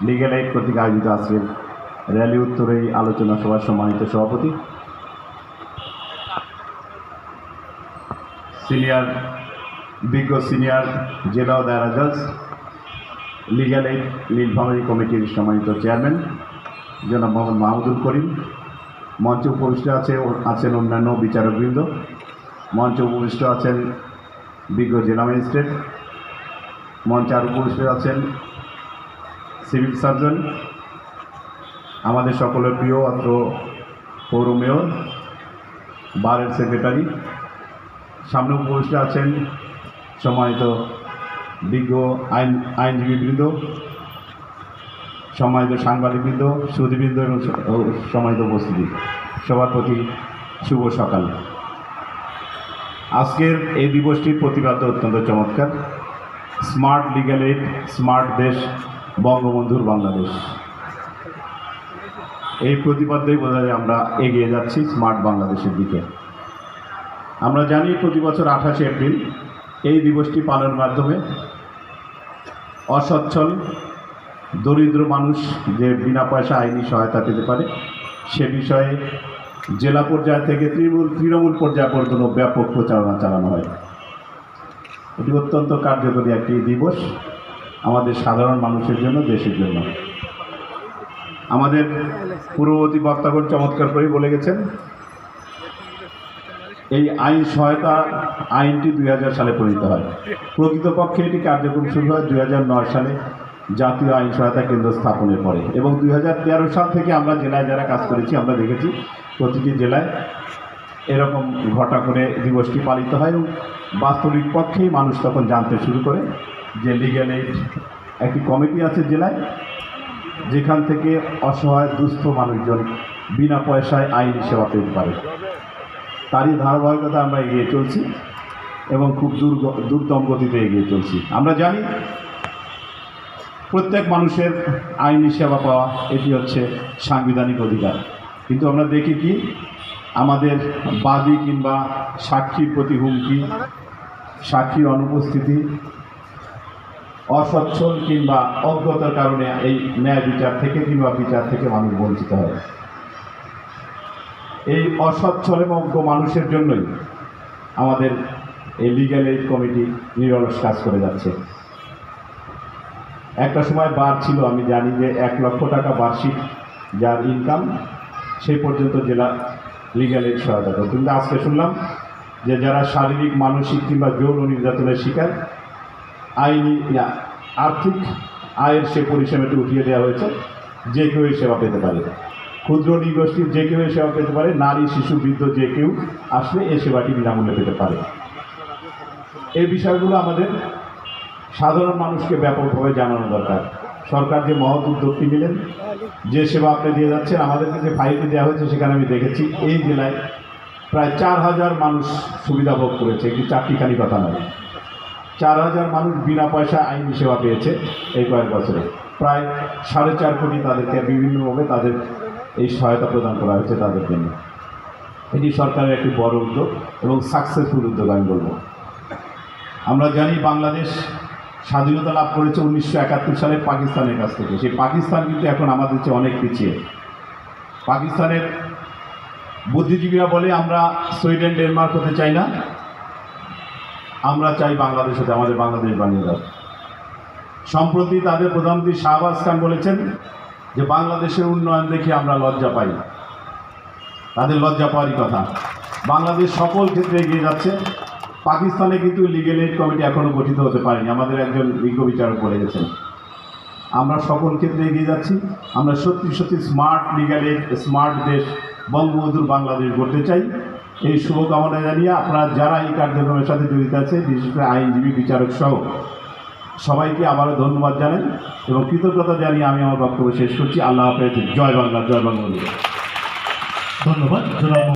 Legal aid কর্তৃক আয়োজিত আজকের র্যালি উত্তরে আলোচনা সভার সম্মানিত সভাপতি, সিনিয়র জেলা ও দায়রা জজ, লিগ্যাল এইড নীলফামারী কমিটির সম্মানিত চেয়ারম্যান জনাব মোহাম্মদ মাহমুদুল করিম, মঞ্চে উপবিষ্ট আছেন অন্যান্য বিচারকবৃন্দ, মঞ্চে উপবিষ্ট আছেন বিজ্ঞ জেলা ম্যাজিস্ট্রেট, মঞ্চে আর উপবিষ্ট আছেন সিভিল সার্জন, আমাদের সকলের প্রিয় অত্র পৌর মেয়র, বারের সেক্রেটারি, সামনে উপবিষ্ট আছেন সম্মানিত বিজ্ঞ আইনজীবীবৃন্দ, সম্মানিত সাংবাদিকবৃন্দ, সুধীবৃন্দ এবং সম্মানিত উপস্থিতি, সবার প্রতি শুভ সকাল। আজকের এই দিবসটির প্রতিপাদ্য অত্যন্ত চমৎকার। স্মার্ট লিগ্যাল এইড, স্মার্ট দেশ, বঙ্গবন্ধুর বাংলাদেশ। এই প্রতিপাদ্যই বোঝা যায় আমরা এগিয়ে যাচ্ছি স্মার্ট বাংলাদেশের দিকে। আমরা জানি প্রতি বছর 28 এপ্রিল এই দিবসটি পালনের মাধ্যমে অসচ্ছল দরিদ্র মানুষ যে বিনা পয়সা আইনি সহায়তা পেতে পারে সে বিষয়ে জেলা পর্যায় থেকে তৃণমূল পর্যায় পর্যন্ত ব্যাপক প্রচারণা চালানো হয়। এটি অত্যন্ত কার্যকরী একটি দিবস আমাদের সাধারণ মানুষের জন্য, দেশের জন্য। আমাদের পূর্ববর্তী বক্তাগণ চমৎকার করে বলে গেছেন, এই আইন সহায়তা আইনটি 2000 সালে প্রণীত হয়। প্রকৃতপক্ষে এটি কার্যক্রম শুরু হয় 2009 সালে জাতীয় আইন সহায়তা কেন্দ্র স্থাপনের পরে, এবং 2013 সাল থেকে আমরা জেলায় যারা কাজ করেছি আমরা দেখেছি প্রতিটি জেলায় এরকম ঘটা করে দিবসটি পালিত হয়, এবং বাস্তবিক পক্ষেই মানুষ তখন জানতে শুরু করে যে লিগ্যাল এইড একটি কমিটি আছে জেলায়, যেখান থেকে অসহায় দুস্থ মানুষজন বিনা পয়সায় আইনি সেবা পেতে পারে। তারই ধারাবাহিকতা আমরা এগিয়ে চলছি এবং খুব দুর্দম গতিতে এগিয়ে চলছি। আমরা জানি প্রত্যেক মানুষের আইনি সেবা পাওয়া এটি হচ্ছে সাংবিধানিক অধিকার, কিন্তু আমরা দেখি কি আমাদের বাদী কিংবা সাক্ষীর প্রতি হুমকি, সাক্ষীর অনুপস্থিতি, অসচ্ছল কিংবা অজ্ঞতার কারণে এই ন্যায় বিচার থেকে কিংবা বিচার থেকে মানুষ বঞ্চিত হয়। এই অসচ্ছল এবং অজ্ঞ মানুষের জন্যই আমাদের এই লিগ্যাল এইড কমিটি নিরলস কাজ করে যাচ্ছে। একটা সময় বার ছিল, আমি জানি যে 1 লক্ষ টাকা বার্ষিক যার ইনকাম সেই পর্যন্ত জেলা লিগ্যাল এইড সহায়তা করে, কিন্তু আজকে শুনলাম যে যারা শারীরিক, মানসিক কিংবা যৌন নির্যাতনের শিকার, আইনি আর্থিক আয়ের সে পরিসীমাটি উঠিয়ে দেওয়া হয়েছে, যে কেউ এই সেবা পেতে পারে। ক্ষুদ্র নৃগোষ্ঠীর যে কেউ এই সেবা পেতে পারে, নারী, শিশু, বৃদ্ধ যে কেউ আসলে এই সেবাটি বিনামূল্যে পেতে পারে। এই বিষয়গুলো আমাদের সাধারণ মানুষকে ব্যাপকভাবে জানানো দরকার। সরকার যে মহৎ উদ্যোগটি নিলেন, যে সেবা আপনি দিয়ে যাচ্ছেন, আমাদেরকে যে ফাইলটি দেওয়া হয়েছে সেখানে আমি দেখেছি এই জেলায় প্রায় 4000 মানুষ সুবিধা ভোগ করেছে। একটি চারটিখানি কথা নয়, 4000 মানুষ বিনা পয়সা আইনি সেবা পেয়েছে এই কয়েক বছরে। প্রায় 4.5 কোটি তাদেরকে বিভিন্নভাবে তাদের এই সহায়তা প্রদান করা হয়েছে তাদের জন্য। এটি সরকারের একটি বড় উদ্যোগ এবং সাকসেসফুল উদ্যোগ আমি বলব। আমরা জানি বাংলাদেশ স্বাধীনতা লাভ করেছে 1971 সালে পাকিস্তানের কাছ থেকে। সেই পাকিস্তান কিন্তু এখন আমাদের চেয়ে অনেক পিছিয়ে। পাকিস্তানের বুদ্ধিজীবীরা বলে আমরা সুইডেন, ডেনমার্ক হতে চাই না, আমরা চাই বাংলাদেশ হতে, আমাদের বাংলাদেশ বানিয়ে দাও। সম্প্রতি তাদের প্রধানমন্ত্রী শাহবাজ খান বলেছেন যে বাংলাদেশের উন্নয়ন দেখে আমরা লজ্জা পাই। তাদের লজ্জা পাওয়ারই কথা। বাংলাদেশ সকল ক্ষেত্রে এগিয়ে যাচ্ছে। পাকিস্তানে কিন্তু লিগ্যাল এইড কমিটি এখনও গঠিত হতে পারেনি, আমাদের একজন বিজ্ঞ বিচারক বলে গেছেন। আমরা সকল ক্ষেত্রে এগিয়ে যাচ্ছি। আমরা সত্যি সত্যি স্মার্ট লিগ্যাল এইড, স্মার্ট দেশ, বঙ্গবন্ধুর বাংলাদেশ গড়তে চাই। এই শুভকামনা জানিয়ে আপনারা যারা এই কার্যক্রমের সাথে জড়িত আছে, বিশেষ করে আইনজীবী, বিচারক সহ সবাইকে আবারও ধন্যবাদ জানাই এবং কৃতজ্ঞতা জানিয়ে আমি আমার বক্তব্য শেষ করছি। আল্লাহ হাফেজ। জয় বাংলা, জয় বঙ্গবন্ধু। ধন্যবাদ।